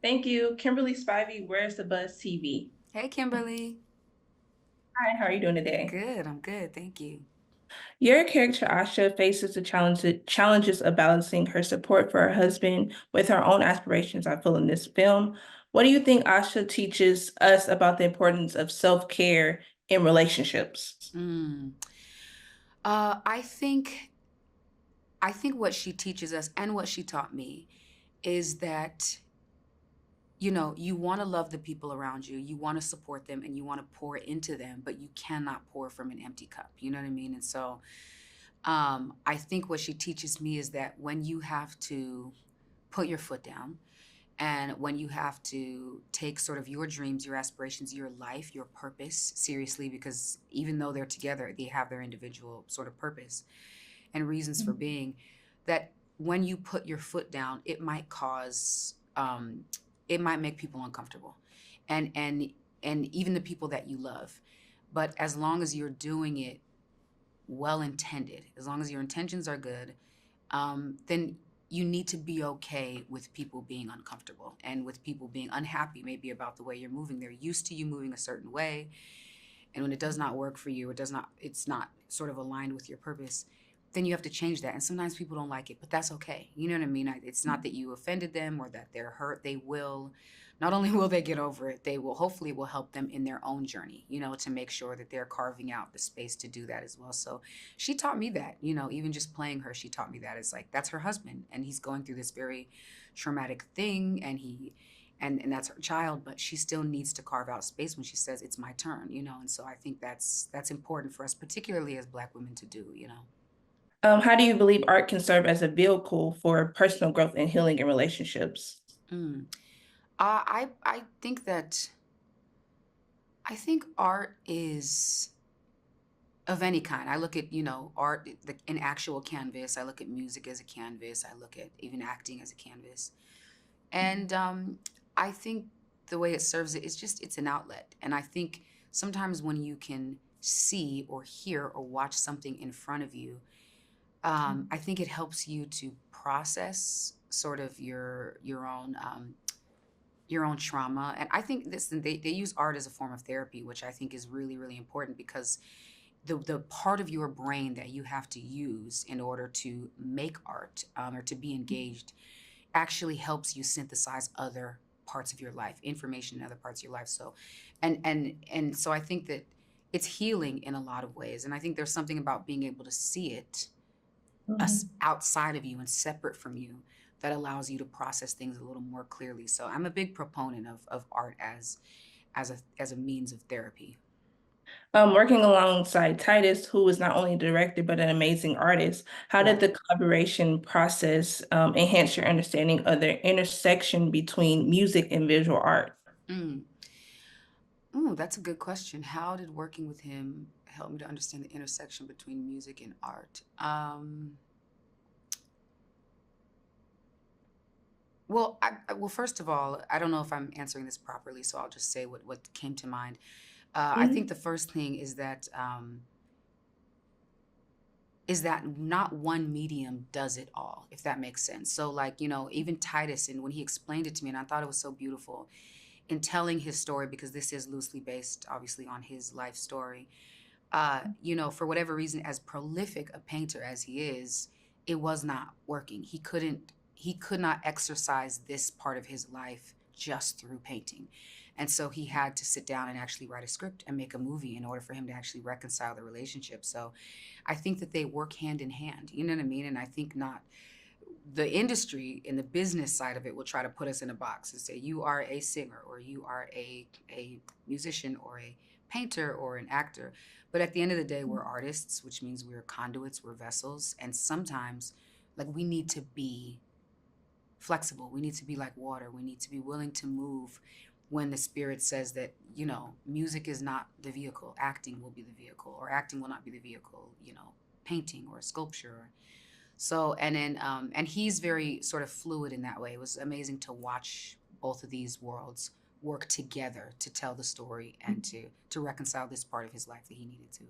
Thank you. Kemberlie Spivey, Where's the Buzz TV? Hey, Kimberly. Hi, how are you doing today? Good, I'm good. Thank you. Your character Asha faces the challenges of balancing her support for her husband with her own aspirations, I feel, in this film. What do you think Asha teaches us about the importance of self-care in relationships? Mm. I think what she teaches us and what she taught me is that you want to love the people around you, you want to support them, and you want to pour into them, but you cannot pour from an empty cup. You know what I mean? And so, I think what she teaches me is that when you have to put your foot down, and when you have to take sort of your dreams, your aspirations, your life, your purpose seriously, because even though they're together, they have their individual sort of purpose and reasons for being, that when you put your foot down, it might make people uncomfortable, and even the people that you love. But as long as you're doing it well intended, as long as your intentions are good, then you need to be okay with people being uncomfortable and with people being unhappy, maybe about the way you're moving. They're used to you moving a certain way. And when it does not work for you, it's not sort of aligned with your purpose, then you have to change that. And sometimes people don't like it, but that's okay. You know what I mean? It's not that you offended them or that they're hurt. They will, not only will they get over it, they will hopefully will help them in their own journey, to make sure that they're carving out the space to do that as well. So she taught me that, even just playing her, she taught me that. It's like, that's her husband and he's going through this very traumatic thing, and that's her child, but she still needs to carve out space when she says it's my turn. And so I think that's important for us, particularly as Black women, to do. How do you believe art can serve as a vehicle for personal growth and healing in relationships? mm. I think that I think art is of any kind. I look at, art, an actual canvas. I look at music as a canvas. I look at even acting as a canvas. And I think the way it serves it is just it's an outlet. And I think sometimes when you can see or hear or watch something in front of you, I think it helps you to process sort of your own trauma. And I think they use art as a form of therapy, which I think is really, really important, because the part of your brain that you have to use in order to make art, or to be engaged, actually helps you synthesize other parts of your life, information in other parts of your life. So, and so I think that it's healing in a lot of ways. And I think there's something about being able to see it Mhm. outside of you and separate from you that allows you to process things a little more clearly. So I'm a big proponent of art as a means of therapy. Working alongside Titus, who is not only a director but an amazing artist, how did Right. the collaboration process enhance your understanding of the intersection between music and visual art? Mm. Ooh, that's a good question. How did working with him help me to understand the intersection between music and art? Well, first of all, I don't know if I'm answering this properly, so I'll just say what came to mind. I think Mhm. the first thing is that not one medium does it all, if that makes sense. So, like, even Titus, and when he explained it to me, and I thought it was so beautiful in telling his story, because this is loosely based, obviously, on his life story. For whatever reason, as prolific a painter as he is, it was not working. He could not exercise this part of his life just through painting. And so he had to sit down and actually write a script and make a movie in order for him to actually reconcile the relationship. So I think that they work hand in hand. You know what I mean? And I think not the industry and the business side of it will try to put us in a box and say you are a singer, or you are a musician, or a painter, or an actor. But at the end of the day, we're artists, which means we're conduits, we're vessels. And sometimes, like, we need to be flexible. We need to be like water. We need to be willing to move when the spirit says that, music is not the vehicle, acting will be the vehicle, or acting will not be the vehicle, painting or sculpture. So, and he's very sort of fluid in that way. It was amazing to watch both of these worlds work together to tell the story and to reconcile this part of his life that he needed to.